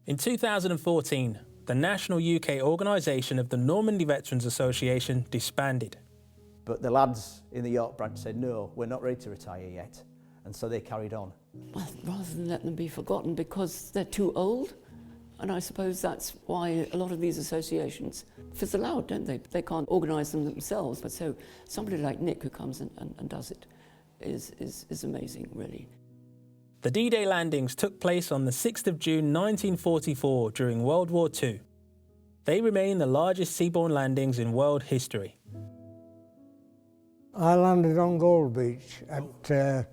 In 2014, the national UK organisation of the Normandy Veterans Association disbanded. But the lads in the York branch said, no, we're not ready to retire yet. And so they carried on. Well, rather than let them be forgotten because they're too old. And I suppose that's why a lot of these associations fizzle out, don't they? They can't organise them themselves. But so somebody like Nick who comes and does it is amazing, really. The D-Day landings took place on the 6th of June 1944 during World War II. They remain the largest seaborne landings in world history. I landed on Gold Beach at 10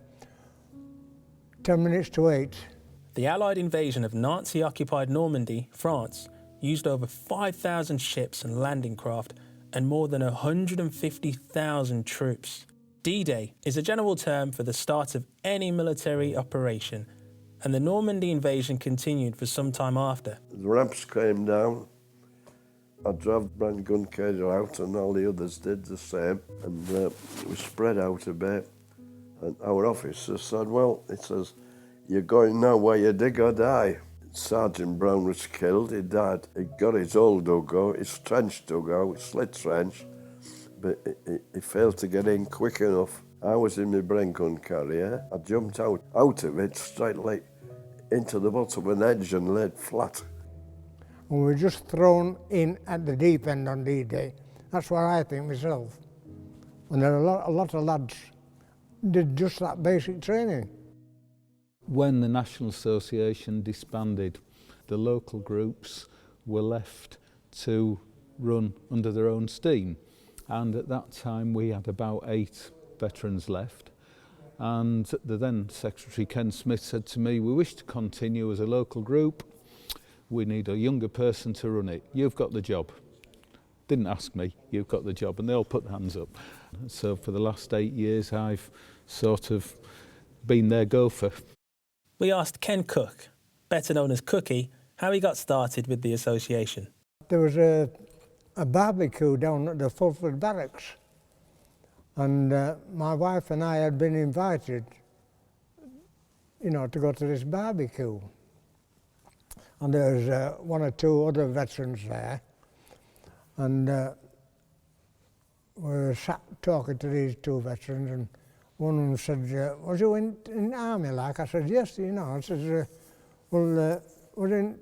minutes to 8. The Allied invasion of Nazi-occupied Normandy, France, used over 5,000 ships and landing craft and more than 150,000 troops. D-Day is a general term for the start of any military operation, and the Normandy invasion continued for some time after. The ramps came down. I drove Brand Gun Cage out and all the others did the same, and we spread out a bit. And our officer said, well, he says, you're going now where you dig or die. Sergeant Brown was killed, he died. He got his old dugout, his trench dugout, slit trench, but he failed to get in quick enough. I was in my Brand Gun carrier. I jumped out of it straight like into the bottom of an edge and laid flat. And we were just thrown in at the deep end on D-Day. That's what I think myself. And there are a lot of lads did just that basic training. When the National Association disbanded, the local groups were left to run under their own steam. And at that time we had about 8 veterans left. And the then Secretary Ken Smith said to me, we wish to continue as a local group. We need a younger person to run it. You've got the job. Didn't ask me, you've got the job. And they all put their hands up. So for the last 8 years, I've sort of been their gopher. We asked Ken Cook, better known as Cookie, how he got started with the association. There was a barbecue down at the Fulford Barracks. And my wife and I had been invited, to go to this barbecue. And there was 1 or 2 other veterans there. And we were sat talking to these 2 veterans, and one of them said, was you in the army like? I said, yes, I said, well, was in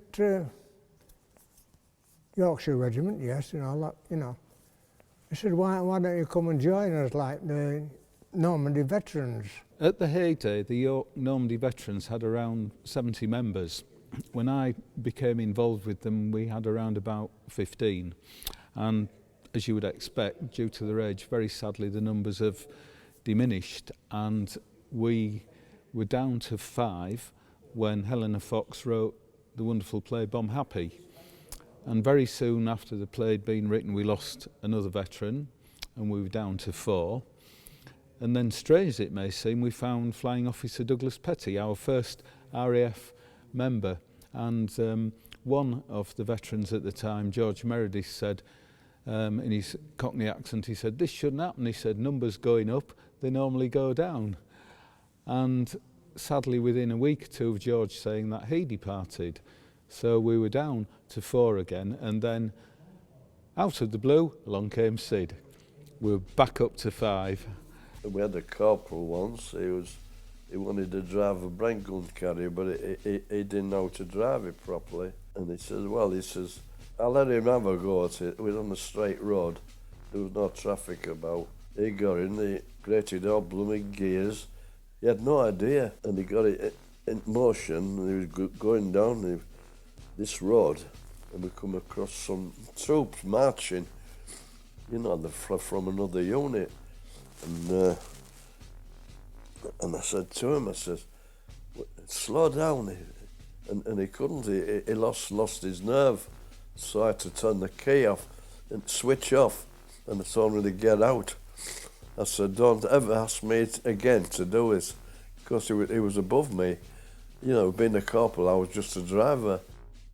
Yorkshire Regiment, yes, He said, why don't you come and join us like the Normandy Veterans? At the heyday, the York Normandy Veterans had around 70 members. When I became involved with them, we had around about 15. And as you would expect, due to their age, very sadly, the numbers have diminished. And we were down to 5 when Helena Fox wrote the wonderful play Bomb Happy. And very soon after the play had been written, we lost another veteran, and we were down to 4. And then, strange as it may seem, we found Flying Officer Douglas Petty, our first RAF member. And one of the veterans at the time, George Meredith, said, in his Cockney accent, he said, this shouldn't happen. He said, numbers going up, they normally go down. And sadly, within a week or 2 of George saying that, he departed. So we were down to 4 again, and then out of the blue, along came Sid. We were back up to 5. We had a corporal once, he wanted to drive a Brand Gun carrier, but he didn't know how to drive it properly. And he says, I'll let him have a go at it. We were on a straight road, there was no traffic about. He got in, he created all blooming gears. He had no idea, and he got it in motion, and he was going down this road, and we come across some troops marching, they're from another unit. And I said to him, I said, slow down. And he couldn't, he lost his nerve. So I had to turn the key off and switch off, and I told him to get out. I said, don't ever ask me again to do this, because he was above me. Being a corporal, I was just a driver.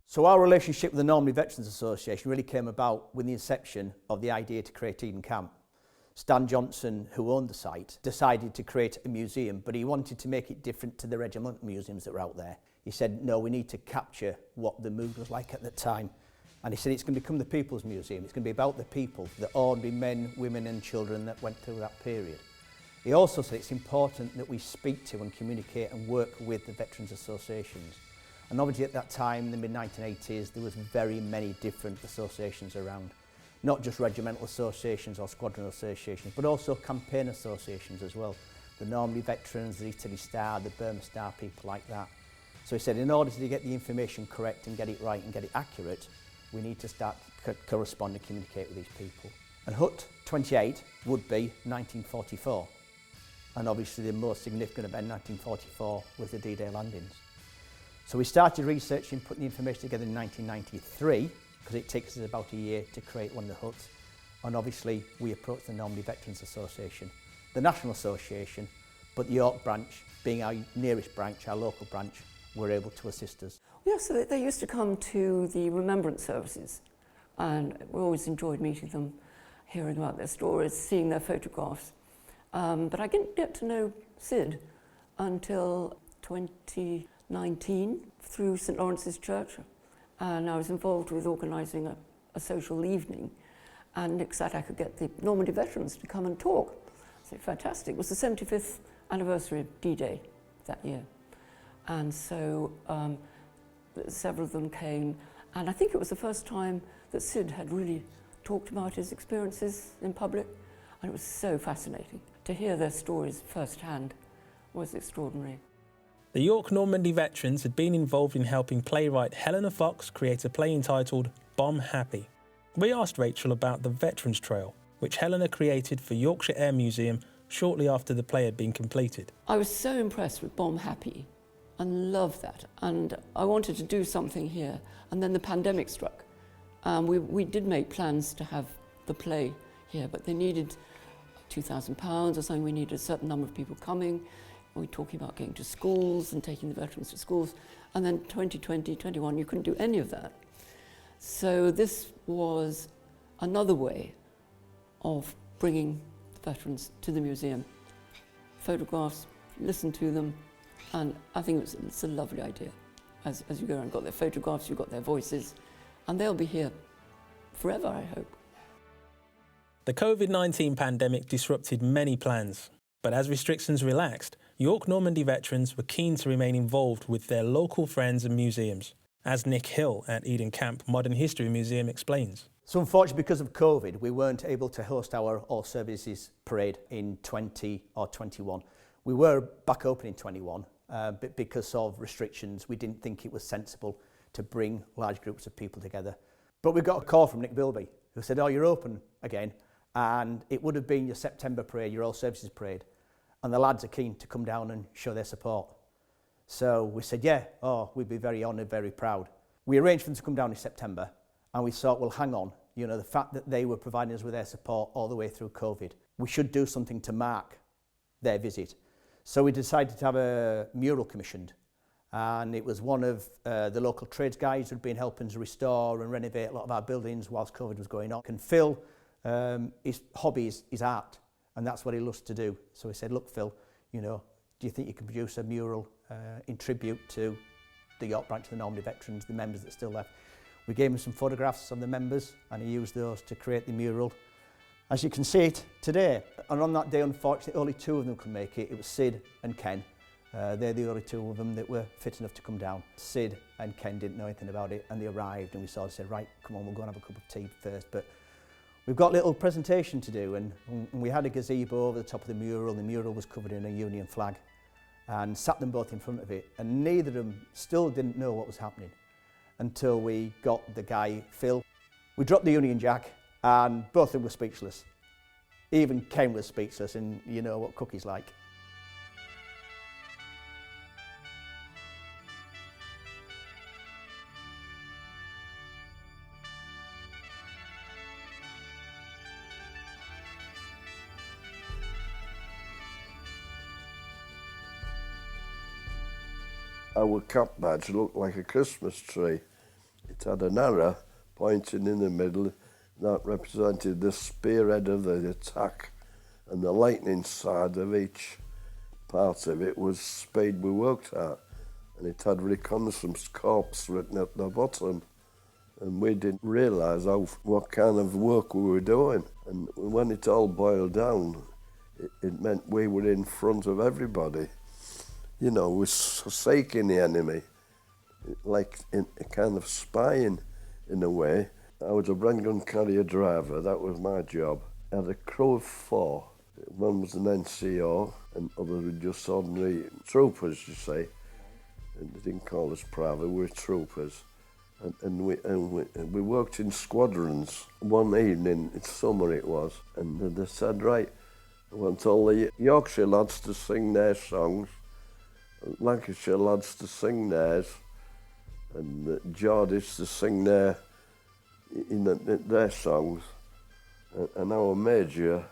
So our relationship with the Normandy Veterans Association really came about with the inception of the idea to create Eden Camp. Stan Johnson, who owned the site, decided to create a museum, but he wanted to make it different to the regimental museums that were out there. He said, no, we need to capture what the mood was like at the time. And he said, it's going to become the People's Museum. It's going to be about the people, the ordinary men, women and children that went through that period. He also said it's important that we speak to and communicate and work with the veterans associations. And obviously at that time, in the mid-1980s, there was very many different associations around. Not just regimental associations or squadron associations, but also campaign associations as well. The Normandy Veterans, the Italy Star, the Burma Star, people like that. So he said, in order to get the information correct and get it right and get it accurate, we need to start to correspond and communicate with these people. And Hut 28 would be 1944. And obviously the most significant event, 1944, was the D-Day landings. So we started researching, putting the information together in 1993, because it takes us about a year to create one of the huts. And obviously we approached the Normandy Veterans Association, the National Association, but the York branch, being our nearest branch, our local branch, were able to assist us. Yes, so they used to come to the remembrance services, and we always enjoyed meeting them, hearing about their stories, seeing their photographs. But I didn't get to know Sid until 2019 through St Lawrence's Church, and I was involved with organising a social evening, and Nick said I could get the Normandy Veterans to come and talk. I said, fantastic. It was the 75th anniversary of D-Day that year, and so several of them came, and I think it was the first time that Sid had really talked about his experiences in public, and it was so fascinating. To hear their stories firsthand was extraordinary. The York Normandy Veterans had been involved in helping playwright Helena Fox create a play entitled Bomb Happy. We asked Rachel about the Veterans Trail, which Helena created for Yorkshire Air Museum shortly after the play had been completed. I was so impressed with Bomb Happy and loved that, and I wanted to do something here, and then the pandemic struck. We did make plans to have the play here, but they needed £2,000 or something. We needed a certain number of people coming. We were talking about going to schools and taking the veterans to schools, and then 2020, 21, you couldn't do any of that. So this was another way of bringing the veterans to the museum. Photographs, listen to them, and I think it's a lovely idea. As you go around, got their photographs, you've got their voices, and they'll be here forever, I hope. The COVID-19 pandemic disrupted many plans, but as restrictions relaxed, York Normandy Veterans were keen to remain involved with their local friends and museums, as Nick Hill at Eden Camp Modern History Museum explains. So unfortunately, because of COVID, we weren't able to host our All Services Parade in 20 or 21. We were back open in 21, but because of restrictions, we didn't think it was sensible to bring large groups of people together. But we got a call from Nick Beilby, who said, oh, you're open again, and it would have been your September parade, your All Services Parade, and the lads are keen to come down and show their support. So we said, yeah, we'd be very honoured, very proud. We arranged for them to come down in September, and we thought, well, hang on, the fact that they were providing us with their support all the way through COVID, we should do something to mark their visit. So we decided to have a mural commissioned, and it was one of the local trades guys who'd been helping to restore and renovate a lot of our buildings whilst COVID was going on. And Phil, his hobby is art, and that's what he loves to do. So we said, look, Phil, do you think you can produce a mural in tribute to the York branch of the Normandy Veterans, the members that are still left? We gave him some photographs of the members, and he used those to create the mural. As you can see it today, and on that day, unfortunately, only two of them could make it. It was Sid and Ken. They're the only two of them that were fit enough to come down. Sid and Ken didn't know anything about it, and they arrived, and we sort of said, right, come on, we'll go and have a cup of tea first. But we've got a little presentation to do, and we had a gazebo over the top of the mural. The mural was covered in a Union flag, and sat them both in front of it, and neither of them still didn't know what was happening until we got the guy, Phil. We dropped the Union Jack, and both of them were speechless. Even Ken was speechless, and you know what Cookie's like. Our cap badge looked like a Christmas tree. It had an arrow pointing in the middle that represented the spearhead of the attack and the lightning side of each part of it was speed we worked at, and it had reconnaissance corps written at the bottom, and we didn't realise what kind of work we were doing. And when it all boiled down, it meant we were in front of everybody. You know, we were forsaking the enemy, like in a kind of spying in a way. I was a Bren gun carrier driver, that was my job. I had a crew of 4. One was an NCO and others were just ordinary troopers, you say. And they didn't call us private, we were troopers. And we worked in squadrons. One evening, in summer it was, and they said, right, I want all the Yorkshire lads to sing their songs, Lancashire lads to sing theirs, and the Geordies to sing their songs. And our Major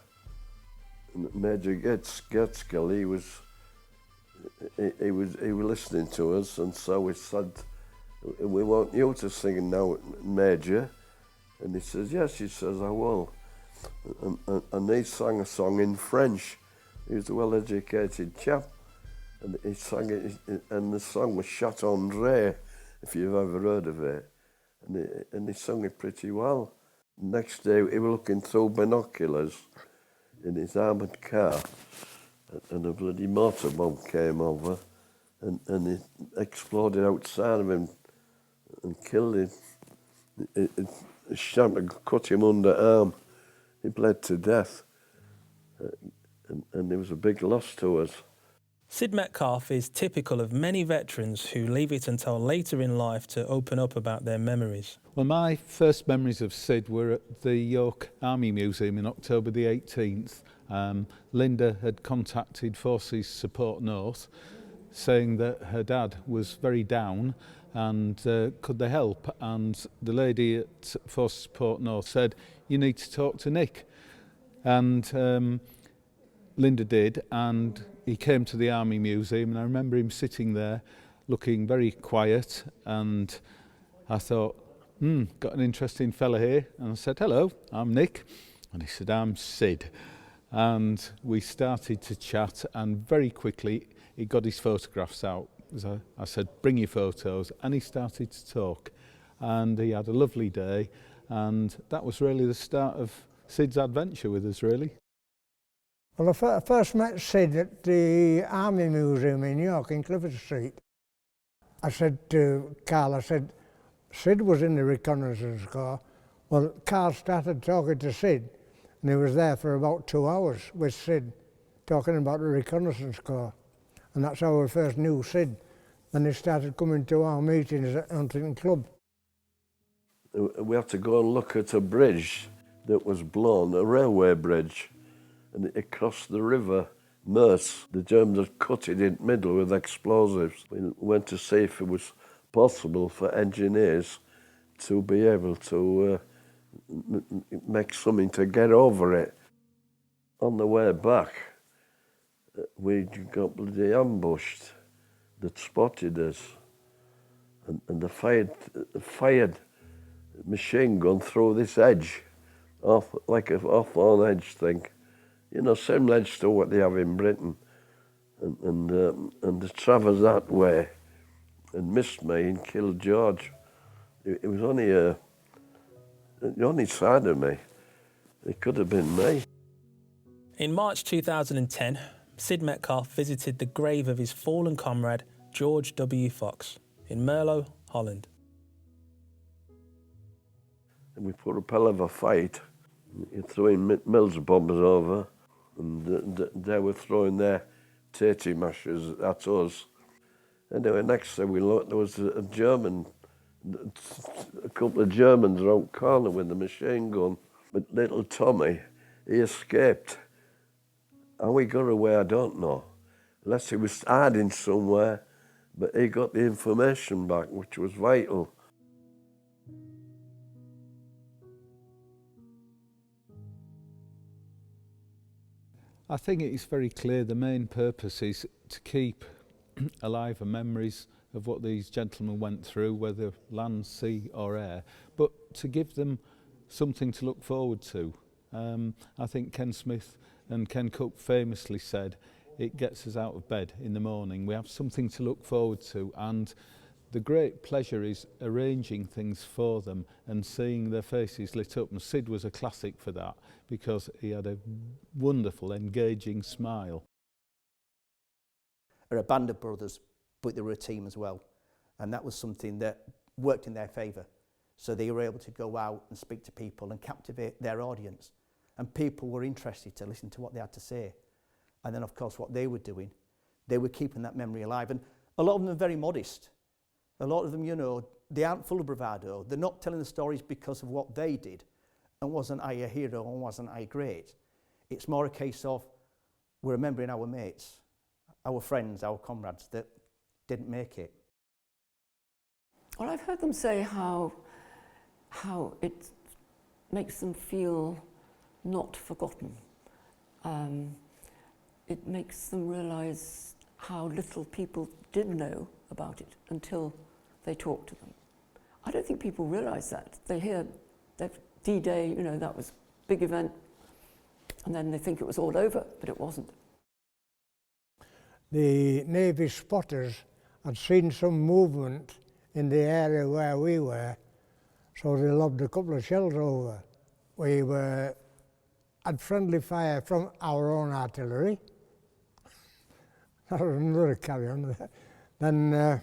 Getskill, he was listening to us, and so we said, we want you to sing now, Major. And he says, yes, he says, I will. And he sang a song in French. He was a well-educated chap. And he sang it, and the song was Chateau-André, if you've ever heard of it. And he sung it pretty well. Next day, he was looking through binoculars in his armoured car, and a bloody motor bomb came over, and it exploded outside of him and killed him. It shot and cut him underarm. He bled to death, and it was a big loss to us. Sid Metcalfe is typical of many veterans who leave it until later in life to open up about their memories. Well, my first memories of Sid were at the York Army Museum in October the 18th. Linda had contacted Forces Support North saying that her dad was very down and could they help? And the lady at Forces Support North said, you need to talk to Nick. And Linda did, and he came to the Army Museum, and I remember him sitting there looking very quiet, and I thought, got an interesting fella here. And I said, hello, I'm Nick. And he said, I'm Sid. And we started to chat, and very quickly he got his photographs out. So I said, bring your photos, and he started to talk. And he had a lovely day, and that was really the start of Sid's adventure with us, really. Well, I first met Sid at the Army Museum in York, in Clifford Street. I said to Carl, I said, Sid was in the reconnaissance corps. Well, Carl started talking to Sid, and he was there for about 2 hours with Sid, talking about the reconnaissance corps. And that's how we first knew Sid. Then he started coming to our meetings at Huntington Club. We had to go and look at a bridge that was blown, a railway bridge. And it crossed the river Meuse. The Germans had cut it in the middle with explosives. We went to see if it was possible for engineers to be able to make something to get over it. On the way back, we got bloody ambushed. That spotted us, and they fired machine gun through this edge, like an off-on edge thing. You know, same edge to what they have in Britain, and they travelled that way and missed me and killed George. It was only the only side of me. It could have been me. In March 2010, Sid Metcalfe visited the grave of his fallen comrade, George W. Fox, in Merlo, Holland. And we put up a hell of a fight. You threw in Mills bombs over, and they were throwing their tatey mashers at us. Anyway, next thing we looked, there was a couple of Germans around the corner with the machine gun. But little Tommy, he escaped. How he got away, I don't know. Unless he was hiding somewhere, but he got the information back, which was vital. I think it's very clear the main purpose is to keep alive the memories of what these gentlemen went through, whether land, sea or air, but to give them something to look forward to. I think Ken Smith And Ken Cook famously said, it gets us out of bed in the morning. We have something to look forward to, and the great pleasure is arranging things for them and seeing their faces lit up. And Sid was a classic for that because he had a wonderful, engaging smile. They're a band of brothers, but they were a team as well. And that was something that worked in their favour. So they were able to go out and speak to people and captivate their audience. And people were interested to listen to what they had to say. And then, of course, what they were doing, they were keeping that memory alive. And a lot of them are very modest. A lot of them, you know, they aren't full of bravado. They're not telling the stories because of what they did. And wasn't I a hero and wasn't I great? It's more a case of we're remembering our mates, our friends, our comrades that didn't make it. Well, I've heard them say how it makes them feel not forgotten. It makes them realise how little people did know about it until they talked to them. I don't think people realise that. They hear that D-Day, you know, that was a big event, and then they think it was all over, but it wasn't. The Navy spotters had seen some movement in the area where we were, so they lobbed a couple of shells over. We had friendly fire from our own artillery. That was another carry-on. Then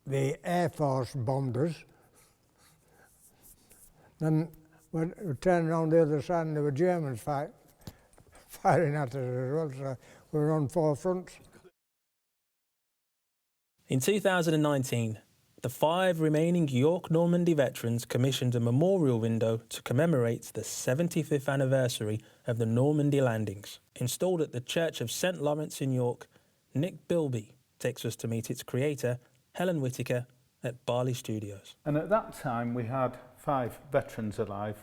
the Air Force bombed us. Then we turned around the other side and there were Germans firing at us as well, so we were on 4 fronts. In 2019, the 5 remaining York Normandy veterans commissioned a memorial window to commemorate the 75th anniversary of the Normandy landings. Installed at the Church of St Lawrence in York, Nick Beilby takes us to meet its creator, Helen Whittaker, at Barley Studios. And at that time we had 5 veterans alive,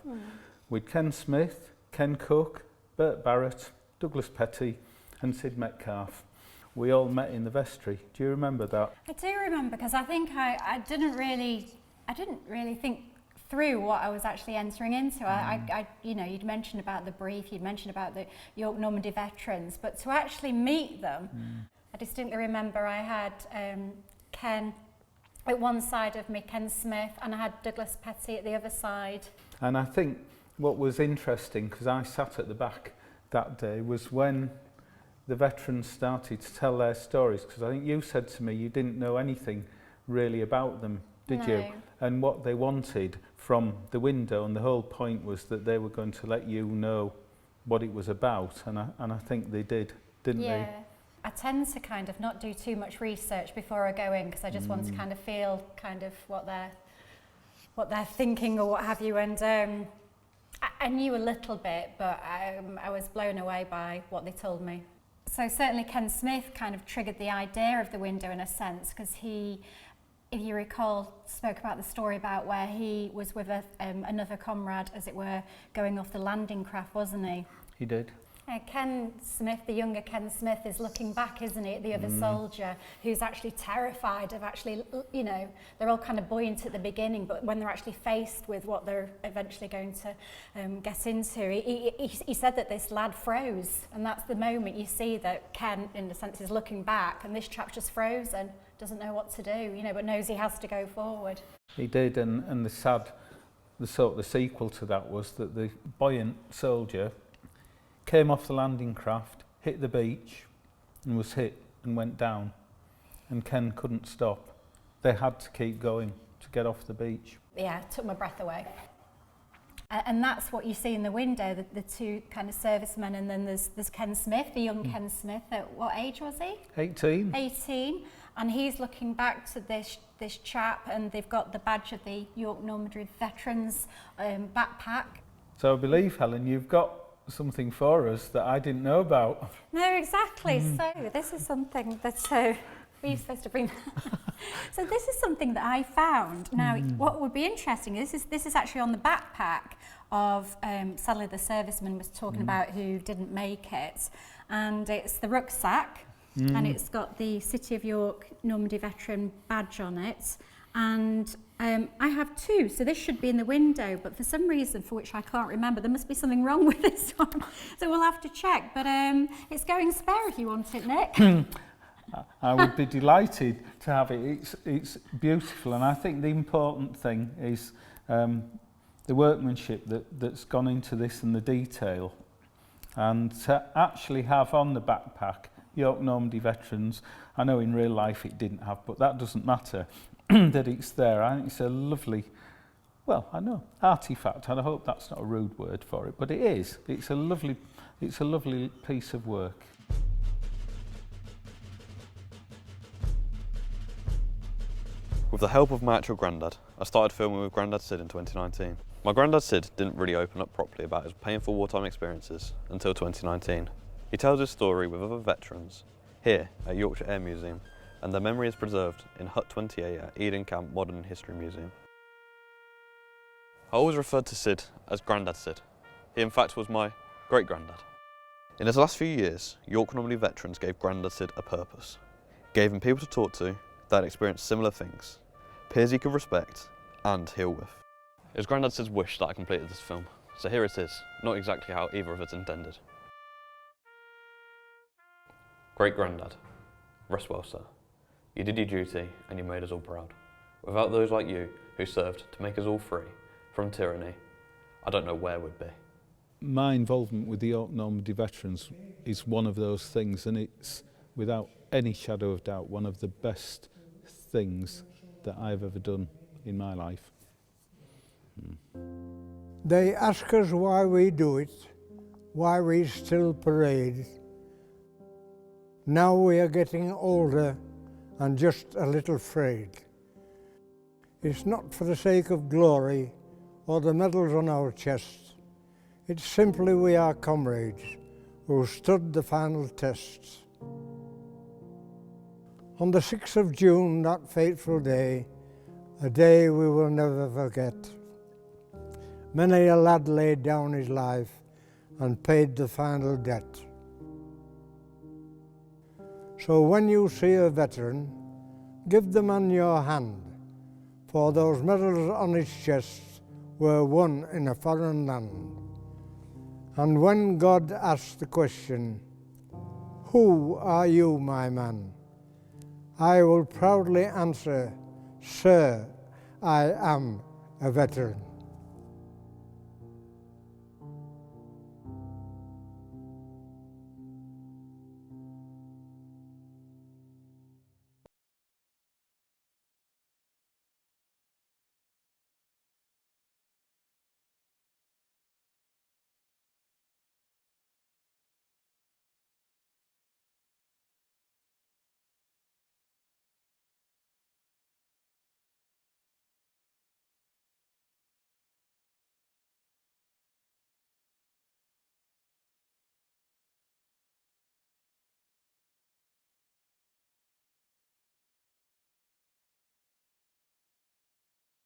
with Ken Smith, Ken Cook, Bert Barrett, Douglas Petty and Sid Metcalfe. We all met in the vestry. Do you remember that? I do remember, because I think I didn't really think through what I was actually entering into. I you know, you'd mentioned about the brief, you'd mentioned about the York Normandy Veterans, but to actually meet them, I distinctly remember I had Ken at one side of me, Ken Smith, and I had Douglas Petty at the other side. And I think what was interesting, because I sat at the back that day, was when the veterans started to tell their stories, because I think you said to me you didn't know anything really about them, did you? And what they wanted from the window, and the whole point was that they were going to let you know what it was about, and I think they did, didn't they? Yeah, I tend to kind of not do too much research before I go in, because I just want to kind of feel kind of what they're thinking or what have you, and I knew a little bit, but I was blown away by what they told me. So certainly Ken Smith kind of triggered the idea of the window in a sense, because he, if you recall, spoke about the story about where he was with another comrade, as it were, going off the landing craft, wasn't he? He did. Ken Smith, the younger Ken Smith, is looking back, isn't he, at the other soldier who's actually terrified of actually, you know, they're all kind of buoyant at the beginning, but when they're actually faced with what they're eventually going to get into, he said that this lad froze, and that's the moment you see that Ken, in a sense, is looking back, and this chap's just frozen, doesn't know what to do, you know, but knows he has to go forward. He did, and the sequel to that was that the buoyant soldier came off the landing craft, hit the beach, and was hit and went down. And Ken couldn't stop. They had to keep going to get off the beach. Yeah, it took my breath away. And that's what you see in the window, the 2 kind of servicemen, and then there's Ken Smith, the young Ken Smith. At what age was he? 18. 18. And he's looking back to this chap, and they've got the badge of the York Normandy Veterans backpack. So I believe, Helen, you've got something for us that I didn't know about. No, exactly. So this is something that were you supposed to bring? So this is something that I found. Now, what would be interesting is this is actually on the backpack of sadly the serviceman was talking about who didn't make it, and it's the rucksack, and it's got the City of York Normandy Veteran badge on it, And I have two, so this should be in the window, but for some reason, for which I can't remember, there must be something wrong with this one. So we'll have to check, but it's going spare if you want it, Nick. I would be delighted to have it. It's beautiful, and I think the important thing is the workmanship that's gone into this and the detail. And to actually have on the backpack York Normandy Veterans, I know in real life it didn't have, but that doesn't matter, that it's there. I think it's a lovely, well, I know, artefact, and I hope that's not a rude word for it, but it is. It's a lovely piece of work. With the help of my actual granddad, I started filming with Grandad Sid in 2019. My granddad Sid didn't really open up properly about his painful wartime experiences until 2019. He tells his story with other veterans here at Yorkshire Air Museum, and their memory is preserved in Hut 28 at Eden Camp Modern History Museum. I always referred to Sid as Grandad Sid. He in fact was my great-granddad. In his last few years, York Normandy Veterans gave Grandad Sid a purpose. Gave him people to talk to that had experienced similar things, peers he could respect and heal with. It was Grandad Sid's wish that I completed this film, so here it is, not exactly how either of us intended. Great Grandad, rest well, sir. You did your duty and you made us all proud. Without those like you who served to make us all free from tyranny, I don't know where we'd be. My involvement with the York Normandy Veterans is one of those things, and it's, without any shadow of doubt, one of the best things that I've ever done in my life. They ask us why we do it, why we still parade. Now we are getting older and just a little frayed. It's not for the sake of glory or the medals on our chests. It's simply we are comrades who stood the final tests. On the 6th of June, that fateful day, a day we will never forget, many a lad laid down his life and paid the final debt. So when you see a veteran, give the man your hand, for those medals on his chest were won in a foreign land. And when God asks the question, "Who are you, my man?" I will proudly answer, "Sir, I am a veteran."